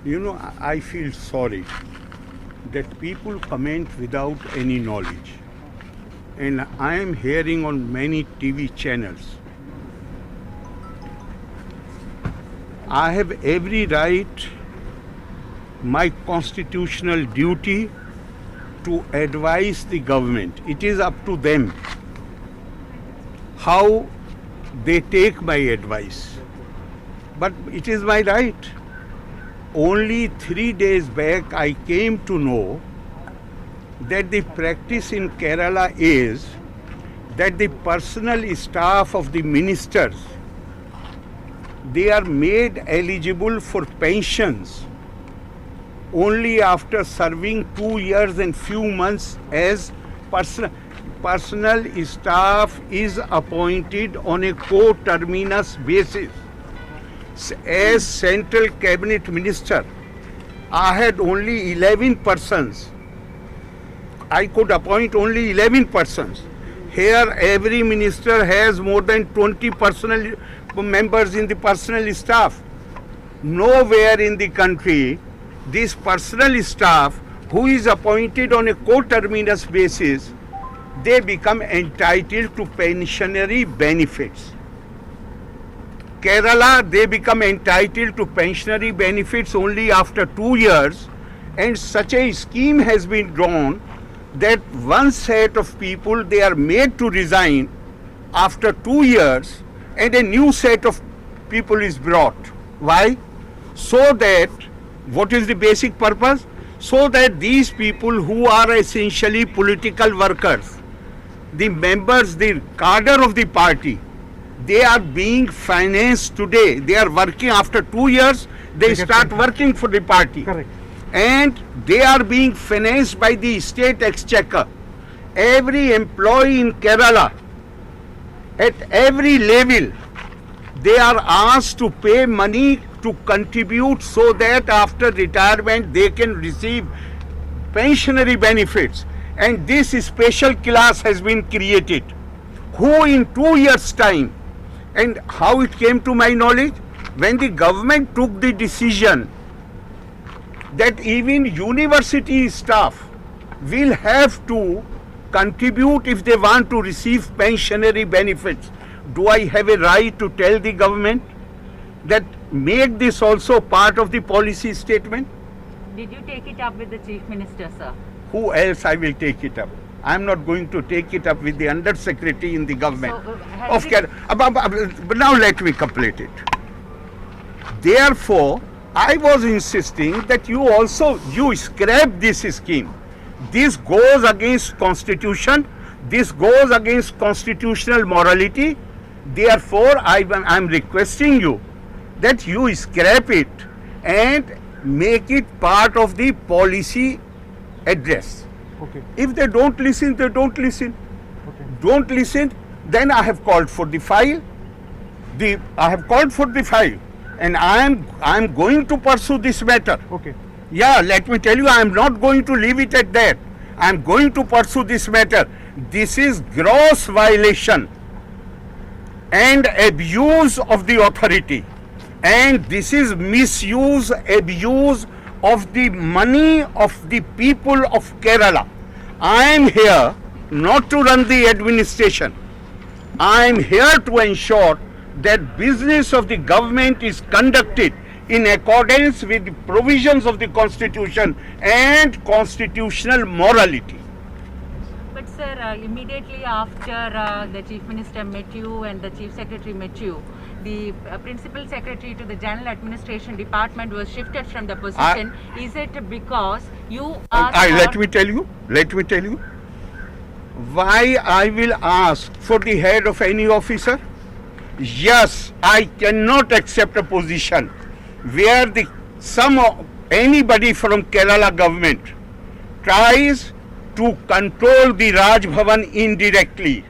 You know, I feel sorry that people comment without any knowledge. And I am hearing on many TV channels. I have every right, my constitutional duty to advise the government. It is up to them how they take my advice. But it is my right. Only 3 days back I came to know that the practice in Kerala is that the personal staff of the ministers, they are made eligible for pensions only after serving 2 years and few months as personal staff is appointed on a co-terminus basis. As central cabinet minister, I had only 11 persons. I could appoint only 11 persons. Here every minister has more than 20 personal members in the personal staff. Nowhere in the country, this personal staff who is appointed on a co-terminus basis, they become entitled to pensionary benefits. Kerala, they become entitled to pensionary benefits only after 2 years, and such a scheme has been drawn that one set of people, they are made to resign after 2 years and a new set of people is brought. Why? So that, what is the basic purpose? So that these people who are essentially political workers, the members, the cadre of the party, they are being financed today. They are working after 2 years, they start working for the party. Correct. And they are being financed by the state exchequer. Every employee in Kerala, at every level, they are asked to pay money to contribute so that after retirement they can receive pensionary benefits. And this special class has been created, who in 2 years' time, and how it came to my knowledge, when the government took the decision that even university staff will have to contribute if they want to receive pensionary benefits. Do I have a right to tell the government that make this also part of the policy statement? Did you take it up with the Chief Minister, sir? Who else I will take it up? I am not going to take it up with the Under Secretary in the government of Kerala. But now let me complete it. Therefore, I was insisting that you scrap this scheme. This goes against constitution. This goes against constitutional morality. Therefore, I am requesting you that you scrap it and make it part of the policy address. Okay. If they don't listen, they don't listen. Okay. Don't listen, then I have called for the file. And I am going to pursue this matter. Okay. Yeah, let me tell you, I am not going to leave it at that. I am going to pursue this matter. This is gross violation and abuse of the authority. And this is misuse, abuse of the money of the people of Kerala. I am here not to run the administration. I am here to ensure that business of the government is conducted in accordance with the provisions of the constitution and constitutional morality. But sir, immediately after the Chief Minister met you and the Chief Secretary met you, the Principal Secretary to the General Administration Department was shifted from the position. Is it because you are... Let me tell you why I will ask for the head of any officer. Yes, I cannot accept a position where anybody from Kerala government tries to control the Raj Bhavan indirectly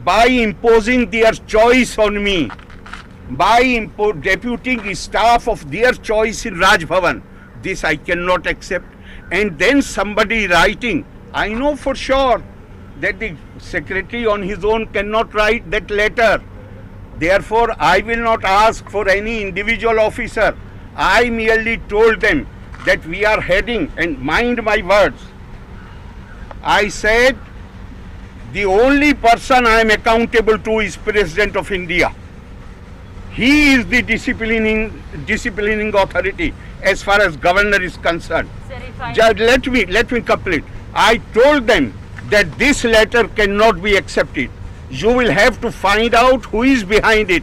by imposing their choice on me, by deputing staff of their choice in Raj Bhavan. This I cannot accept. And then somebody writing, I know for sure that the secretary on his own cannot write that letter. Therefore, I will not ask for any individual officer. I merely told them that we are heading, and mind my words, I said the only person I am accountable to is President of India. He is the disciplining authority as far as governor is concerned. Sir, if I Just let me complete. I told them that this letter cannot be accepted. You will have to find out who is behind it.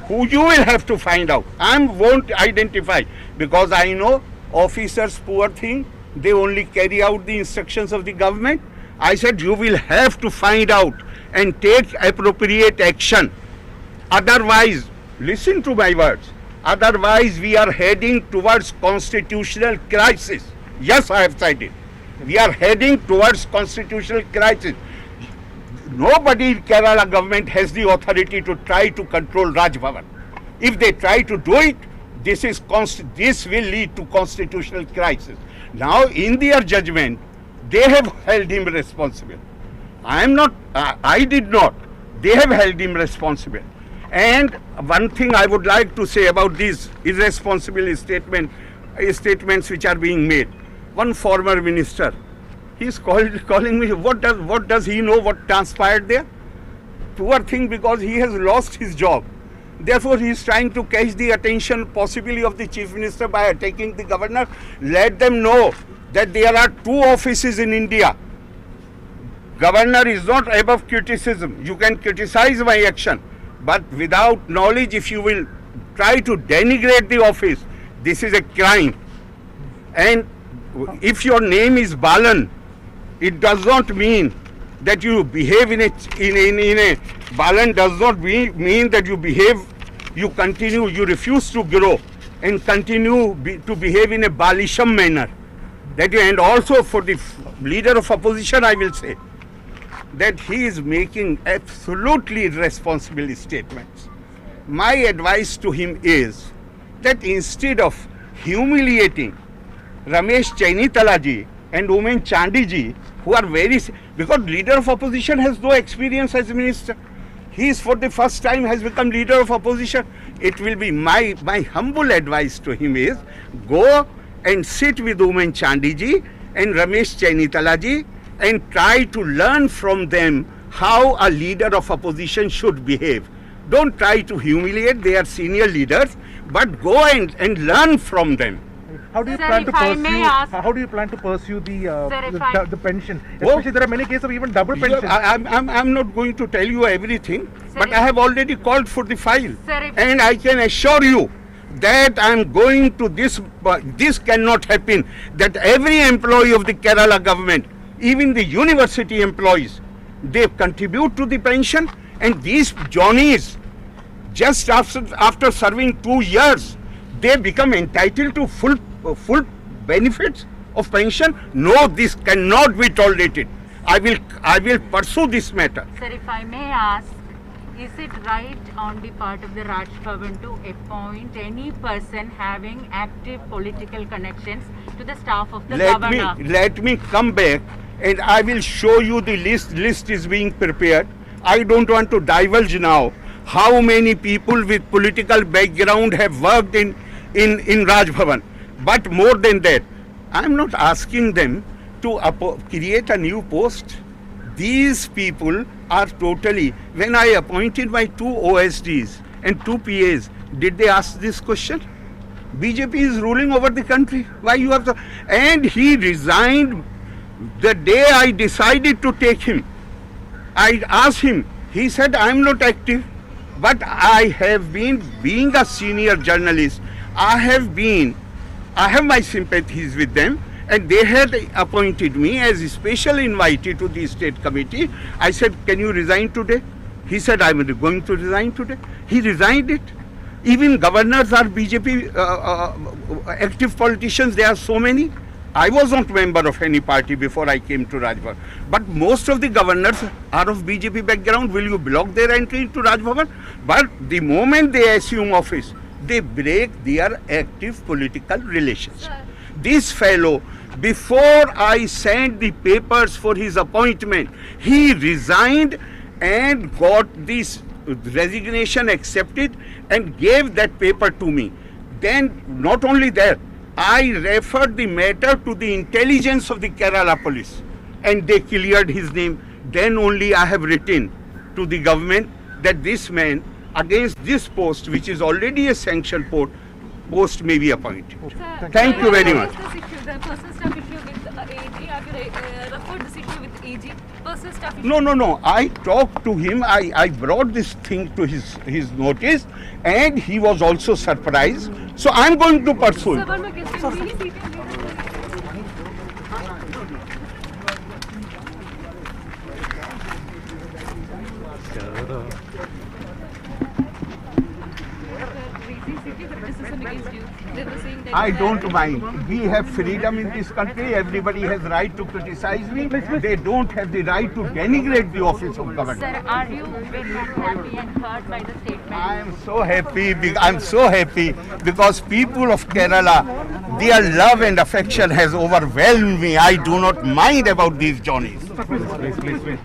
Who you will have to find out. I won't identify, because I know officers, poor thing, they only carry out the instructions of the government. I said you will have to find out and take appropriate action. Otherwise, listen to my words, otherwise we are heading towards constitutional crisis. Yes, I have said it. We are heading towards constitutional crisis. Nobody in Kerala government has the authority to try to control Raj Bhavan. If they try to do it, this will lead to constitutional crisis. Now, in their judgment, they have held him responsible. I did not. They have held him responsible. And one thing I would like to say about these irresponsible statements which are being made. One former minister, he is calling me, what does he know what transpired there? Poor thing, because he has lost his job. Therefore, he is trying to catch the attention possibly of the chief minister by attacking the governor. Let them know that there are two offices in India. Governor is not above criticism. You can criticize my action, but without knowledge, if you will try to denigrate the office, this is a crime. And if your name is Balan, it does not mean that you behave in a Balan does not mean that you behave, you continue, you refuse to grow and continue to behave in a Balisham manner. And also for the leader of opposition, I will say that he is making absolutely irresponsible statements. My advice to him is that instead of humiliating Ramesh Chainitalaji and Owing Chandiji, who are because leader of opposition has no experience as minister. He is for the first time has become leader of opposition. It will be my humble advice to him is, go and sit with Owing Chandiji and Ramesh Chainitalaji and try to learn from them how a leader of opposition should behave. Don't try to humiliate, they are senior leaders, but go and learn from them. How do you Sir, plan to if I pursue? may ask- How do you plan to pursue the pension? Oh. Especially there are many cases of even double pension. I'm not going to tell you everything, Sir, but I have already called for the file. Sir, And I can assure you that I'm going to this cannot happen, that every employee of the Kerala government, even the university employees, they contribute to the pension, and these Johnnies, just after serving 2 years, they become entitled to full benefits of pension. No, this cannot be tolerated. I will pursue this matter. Sir, if I may ask, is it right on the part of the Raj Bhavan to appoint any person having active political connections to the staff of the governor? Let me come back and I will show you the list. List is being prepared. I don't want to divulge now how many people with political background have worked in Raj Bhavan. But more than that, I am not asking them to create a new post. These people are totally, when I appointed my 2 OSDs and 2 PAs, did they ask this question? BJP is ruling over the country. Why you have to? And he resigned the day I decided to take him. I asked him, he said, I am not active, but I have been, being a senior journalist, I have my sympathies with them, and they had appointed me as a special invitee to the state committee. I said, can you resign today? He said, I'm going to resign today. He resigned it. Even governors are BJP active politicians. There are so many. I was not member of any party before I came to Rajbhavan. But most of the governors are of BJP background. Will you block their entry into Rajbhavan? But the moment they assume office, they break their active political relations. Sir. This fellow, before I sent the papers for his appointment, he resigned and got this resignation accepted and gave that paper to me. Then not only that, I referred the matter to the intelligence of the Kerala police and they cleared his name. Then only I have written to the government that this man against this post, which is already a sanctioned post may be appointed. Sir, Thank you very much. This issue, the personal stuff issue with AG, have you referred this issue with AG? Personal stuff issue? No. I talked to him. I brought this thing to his notice and he was also surprised. So I'm going to pursue Sir, it. one more question. Will you see them later? Raising severe criticism against you. They were saying that I don't mind. We have freedom in this country. Everybody has right to criticize me. They don't have the right to denigrate the office of government. Sir, are you very unhappy and hurt by the statement? I am so happy. I'm so happy because people of Kerala, their love and affection has overwhelmed me. I do not mind about these Johnnies. Please.